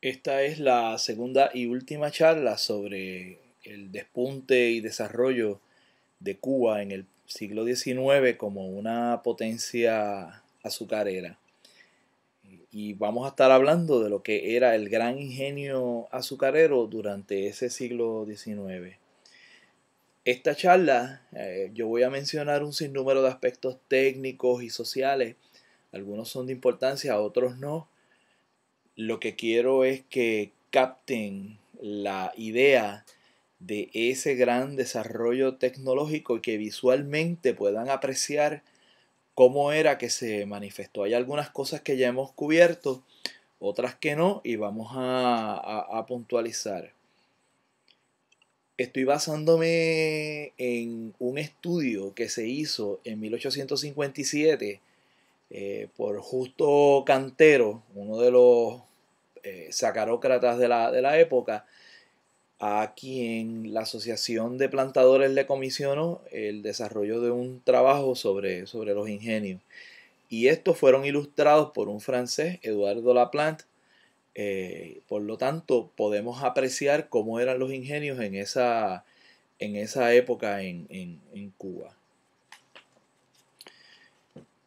Esta es la segunda y última charla sobre el despunte y desarrollo de Cuba en el siglo XIX como una potencia azucarera. Y vamos a estar hablando de lo que era el gran ingenio azucarero durante ese siglo XIX. Esta charla yo voy a mencionar un sinnúmero de aspectos técnicos y sociales. Algunos son de importancia, otros no. Lo que quiero es que capten la idea de ese gran desarrollo tecnológico y que visualmente puedan apreciar cómo era que se manifestó. Hay algunas cosas que ya hemos cubierto, otras que no, y vamos a puntualizar. Estoy basándome en un estudio que se hizo en 1857 por Justo Cantero, uno de los sacarócratas de la época, a quien la Asociación de Plantadores le comisionó el desarrollo de un trabajo sobre los ingenios. Y estos fueron ilustrados por un francés, Eduardo Laplante. Por lo tanto, podemos apreciar cómo eran los ingenios en esa época en Cuba.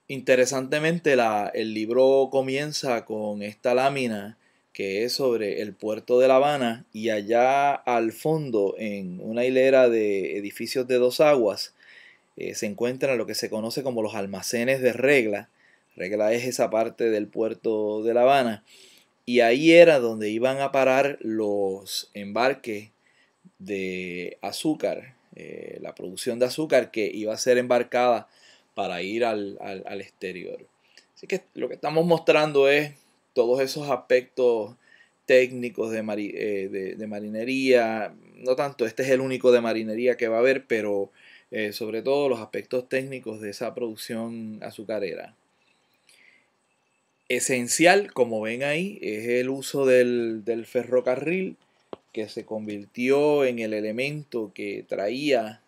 Interesantemente, el libro comienza con esta lámina que es sobre el puerto de La Habana, y allá al fondo, en una hilera de edificios de dos aguas, se encuentran lo que se conoce como los almacenes de Regla. Regla es esa parte del puerto de La Habana, y ahí era donde iban a parar los embarques de azúcar, la producción de azúcar que iba a ser embarcada para ir al exterior. Así que lo que estamos mostrando es todos esos aspectos técnicos de marinería. No tanto, este es el único de marinería que va a haber, pero sobre todo los aspectos técnicos de esa producción azucarera. Esencial, como ven ahí, es el uso del ferrocarril, que se convirtió en el elemento que traía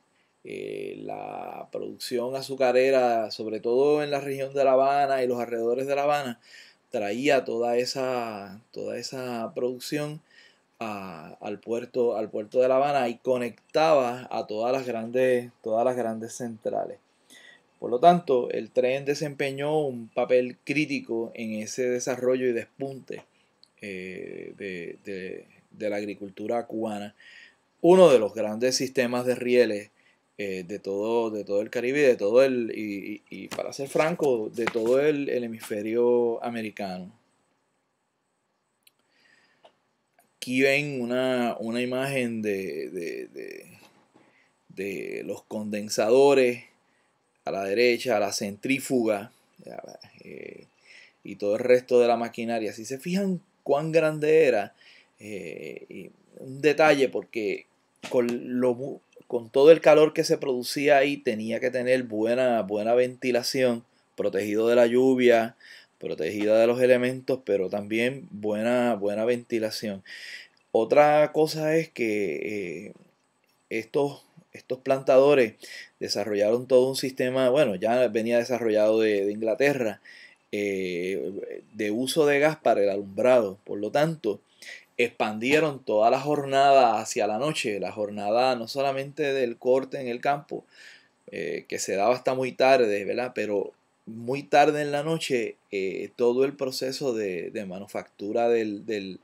la producción azucarera, sobre todo en la región de La Habana y los alrededores de La Habana, traía toda esa producción al puerto de La Habana y conectaba a todas las grandes centrales. Por lo tanto, el tren desempeñó un papel crítico en ese desarrollo y despunte de la agricultura cubana. Uno de los grandes sistemas de rieles de todo el Caribe, y para ser franco, de todo el hemisferio americano. Aquí ven una imagen de los condensadores a la derecha, la centrífuga y todo el resto de la maquinaria. Si se fijan cuán grande era, un detalle, porque con todo el calor que se producía ahí tenía que tener buena ventilación, protegido de la lluvia, protegida de los elementos, pero también buena ventilación. Otra cosa es que estos plantadores desarrollaron todo un sistema, bueno, ya venía desarrollado de Inglaterra, de uso de gas para el alumbrado. Por lo tanto, expandieron toda la jornada hacia la noche, la jornada no solamente del corte en el campo, que se daba hasta muy tarde, ¿verdad? Pero muy tarde en la noche, todo el proceso de manufactura del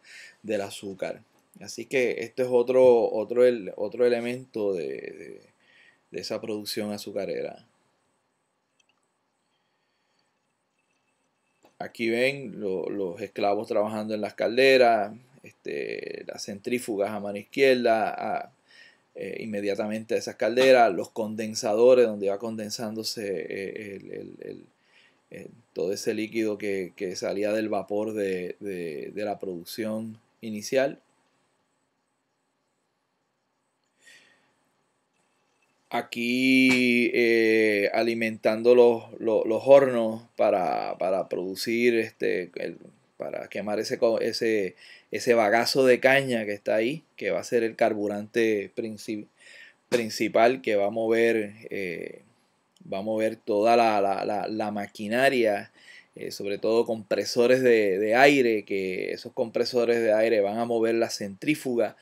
azúcar. Así que esto es otro elemento de esa producción azucarera. Aquí ven los esclavos trabajando en las calderas, las centrífugas a mano izquierda, inmediatamente a esas calderas, los condensadores donde va condensándose todo ese líquido que salía del vapor de la producción inicial. Aquí alimentando los hornos para producir, para quemar ese bagazo de caña que está ahí, que va a ser el carburante principal que va a mover toda la maquinaria sobre todo compresores de aire, que esos compresores de aire van a mover la centrífuga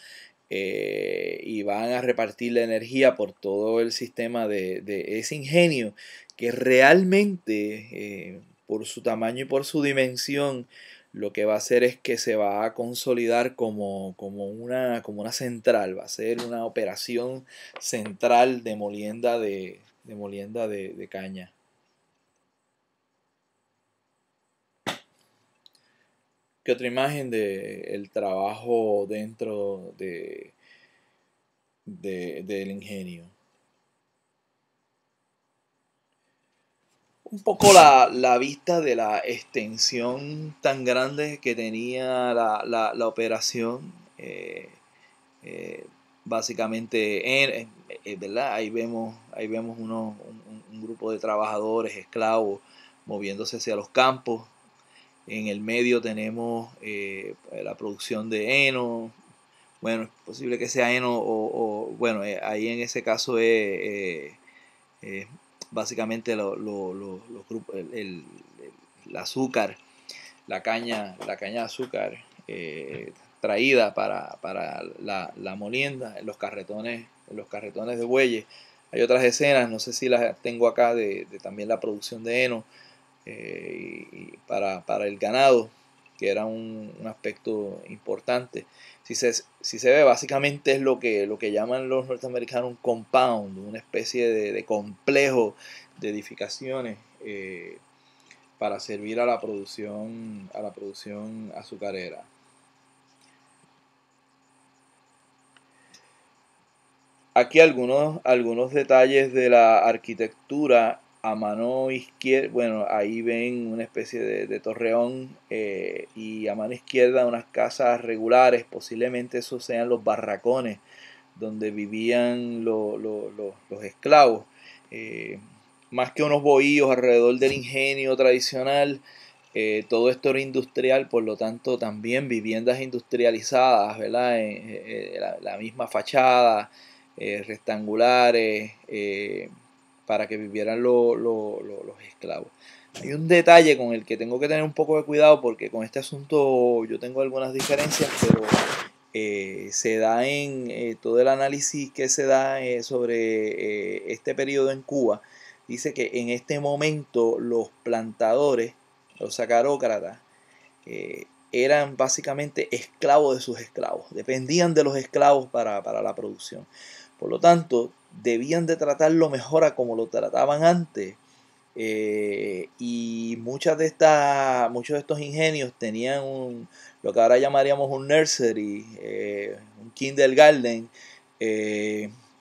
y van a repartir la energía por todo el sistema de ese ingenio que realmente por su tamaño y por su dimensión lo que va a hacer es que se va a consolidar como una central, va a ser una operación central de molienda de caña. ¿Qué otra imagen de el trabajo dentro del ingenio? Un poco la vista de la extensión tan grande que tenía la operación. Eh, Básicamente, ¿verdad? Ahí vemos un grupo de trabajadores, esclavos, moviéndose hacia los campos. En el medio tenemos la producción de heno. Bueno, es posible que sea heno bueno, ahí en ese caso es básicamente los grupos, el azúcar, la caña de azúcar traída para la molienda en los carretones de bueyes. Hay otras escenas, no sé si las tengo acá, de también la producción de heno y para el ganado, que era un aspecto importante. Si se ve, básicamente es lo que llaman los norteamericanos un compound, una especie de complejo de edificaciones para servir a la producción azucarera. Aquí algunos detalles de la arquitectura a mano izquierda. Bueno, ahí ven una especie de torreón y a mano izquierda unas casas regulares. Posiblemente esos sean los barracones donde vivían los esclavos. Eh, Más que unos bohíos alrededor del ingenio tradicional, todo esto era industrial, por lo tanto también viviendas industrializadas, ¿verdad? La misma fachada, rectangulares, para que vivieran los esclavos. Hay un detalle con el que tengo que tener un poco de cuidado porque con este asunto yo tengo algunas diferencias, pero se da en todo el análisis que se da sobre este periodo en Cuba. Dice que en este momento los plantadores, los sacarócratas, eran básicamente esclavos de sus esclavos, dependían de los esclavos para la producción. Por lo tanto, debían de tratarlo mejor a como lo trataban antes. Y muchos de estos ingenios tenían lo que ahora llamaríamos un nursery, un kindergarten,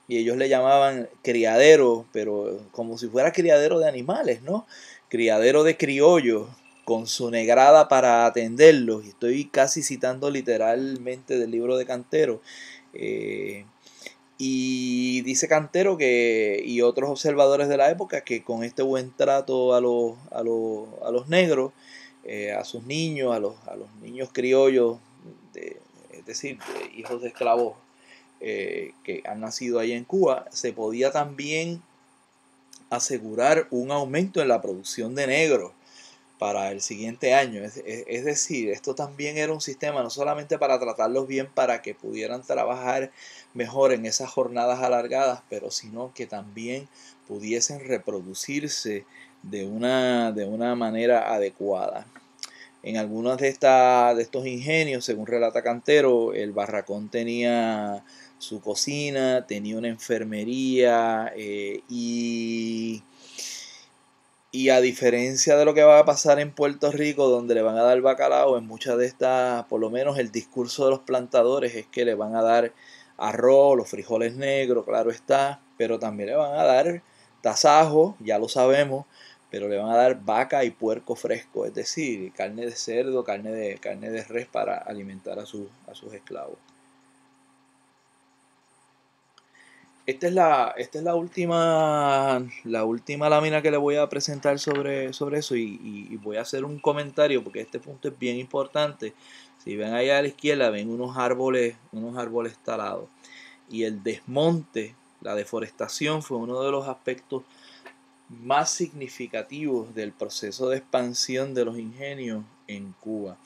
y ellos le llamaban criadero, pero como si fuera criadero de animales, ¿no? Criadero de criollos, con su negrada para atenderlos. Y estoy casi citando literalmente del libro de Cantero. Eh, y dice Cantero y otros observadores de la época que con este buen trato a los negros, a sus niños, a los niños criollos, es decir, de hijos de esclavos que han nacido ahí en Cuba, se podía también asegurar un aumento en la producción de negros para el siguiente año. Es decir, esto también era un sistema no solamente para tratarlos bien, para que pudieran trabajar mejor en esas jornadas alargadas, pero sino que también pudiesen reproducirse de una manera adecuada. En algunos de estos ingenios, según relata Cantero, el barracón tenía su cocina, tenía una enfermería y a diferencia de lo que va a pasar en Puerto Rico, donde le van a dar bacalao, en muchas de estas, por lo menos el discurso de los plantadores es que le van a dar arroz, los frijoles negros, claro está, pero también le van a dar tasajo, ya lo sabemos, pero le van a dar vaca y puerco fresco, es decir, carne de cerdo, carne de res para alimentar a sus esclavos. Esta es la última lámina que le voy a presentar sobre eso y voy a hacer un comentario porque este punto es bien importante. Si ven allá a la izquierda, ven unos árboles talados. Y el desmonte, la deforestación fue uno de los aspectos más significativos del proceso de expansión de los ingenios en Cuba.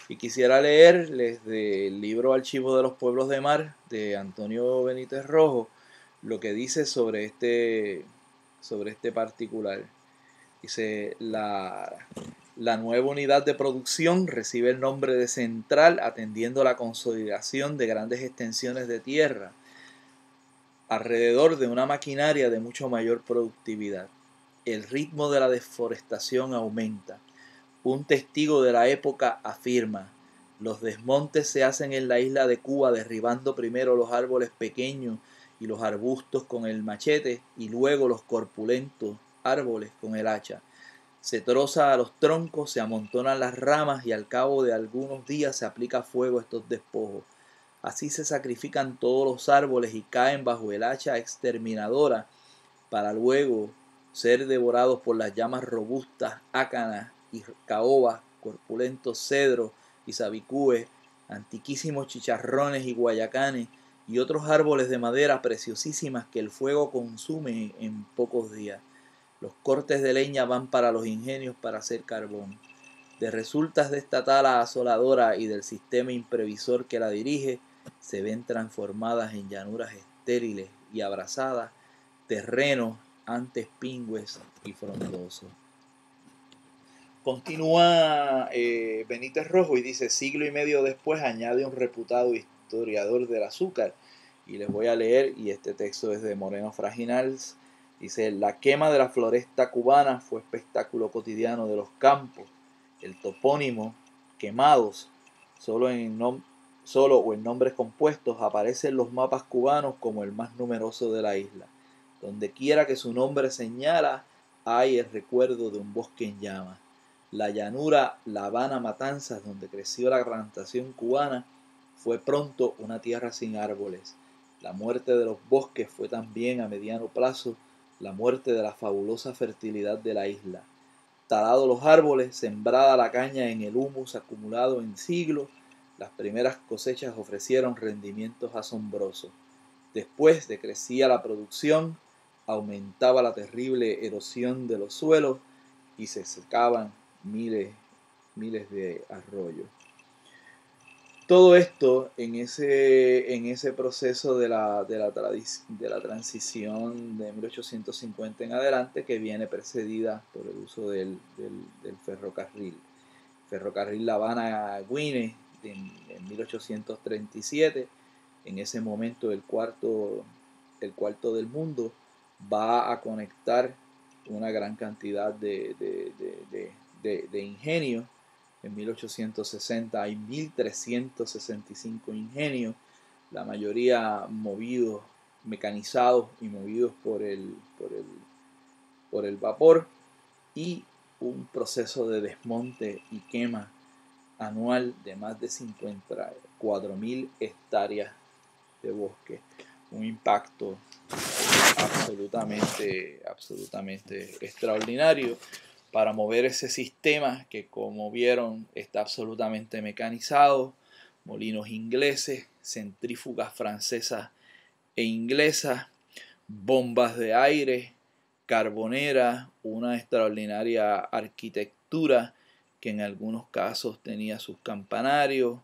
Y quisiera leerles del libro Archivo de los Pueblos de Mar de Antonio Benítez Rojo lo que dice sobre este particular. Dice, la nueva unidad de producción recibe el nombre de Central, atendiendo la consolidación de grandes extensiones de tierra alrededor de una maquinaria de mucho mayor productividad. El ritmo de la deforestación aumenta. Un testigo de la época afirma: los desmontes se hacen en la isla de Cuba derribando primero los árboles pequeños y los arbustos con el machete y luego los corpulentos árboles con el hacha. Se troza a los troncos, se amontonan las ramas y al cabo de algunos días se aplica fuego a estos despojos. Así se sacrifican todos los árboles y caen bajo el hacha exterminadora para luego ser devorados por las llamas robustas, ácanas y caobas, corpulentos cedros y sabicúes, antiquísimos chicharrones y guayacanes y otros árboles de madera preciosísimas que el fuego consume en pocos días. Los cortes de leña van para los ingenios para hacer carbón. De resultas de esta tala asoladora y del sistema imprevisor que la dirige, se ven transformadas en llanuras estériles y abrasadas, terrenos antes pingües y frondosos. Continúa Benítez Rojo y dice, siglo y medio después añade un reputado historiador del azúcar, y les voy a leer, y este texto es de Moreno Fraginals. Dice, la quema de la floresta cubana fue espectáculo cotidiano de los campos. El topónimo quemados, solo o en nombres compuestos, aparece en los mapas cubanos como el más numeroso de la isla. Donde quiera que su nombre señala, hay el recuerdo de un bosque en llamas. La llanura La Habana Matanzas, donde creció la plantación cubana, fue pronto una tierra sin árboles. La muerte de los bosques fue también a mediano plazo la muerte de la fabulosa fertilidad de la isla. Talados los árboles, sembrada la caña en el humus acumulado en siglos, las primeras cosechas ofrecieron rendimientos asombrosos. Después decrecía la producción, aumentaba la terrible erosión de los suelos y se secaban miles de arroyos. Todo esto en ese proceso de la transición de 1850 en adelante, que viene precedida por el uso del ferrocarril. Ferrocarril La Habana-Güines en 1837. En ese momento el cuarto del mundo va a conectar una gran cantidad de ingenios. En 1860 hay 1.365 ingenios, la mayoría movidos, mecanizados y movidos por el vapor, y un proceso de desmonte y quema anual de más de 54.000 hectáreas de bosque. Un impacto absolutamente extraordinario para mover ese sistema que, como vieron, está absolutamente mecanizado. Molinos ingleses, centrífugas francesas e inglesas, bombas de aire, carbonera, una extraordinaria arquitectura que en algunos casos tenía sus campanarios,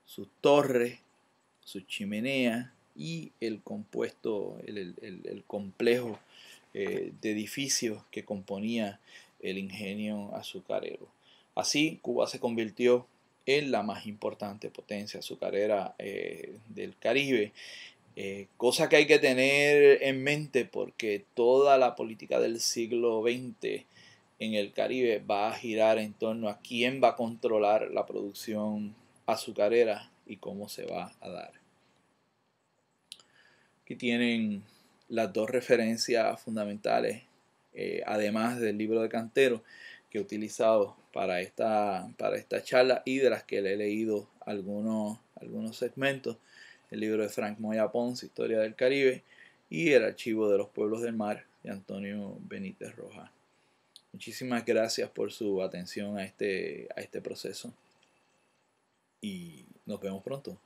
sus torres, sus chimeneas y el compuesto, el complejo de edificios que componía el ingenio azucarero. Así, Cuba se convirtió en la más importante potencia azucarera del Caribe, cosa que hay que tener en mente porque toda la política del siglo XX en el Caribe va a girar en torno a quién va a controlar la producción azucarera y cómo se va a dar. Aquí tienen las dos referencias fundamentales, además del libro de Cantero, que he utilizado para esta charla y de las que le he leído algunos segmentos: el libro de Frank Moya Pons, Historia del Caribe, y el Archivo de los Pueblos del Mar de Antonio Benítez Rojas. Muchísimas gracias por su atención a este proceso y nos vemos pronto.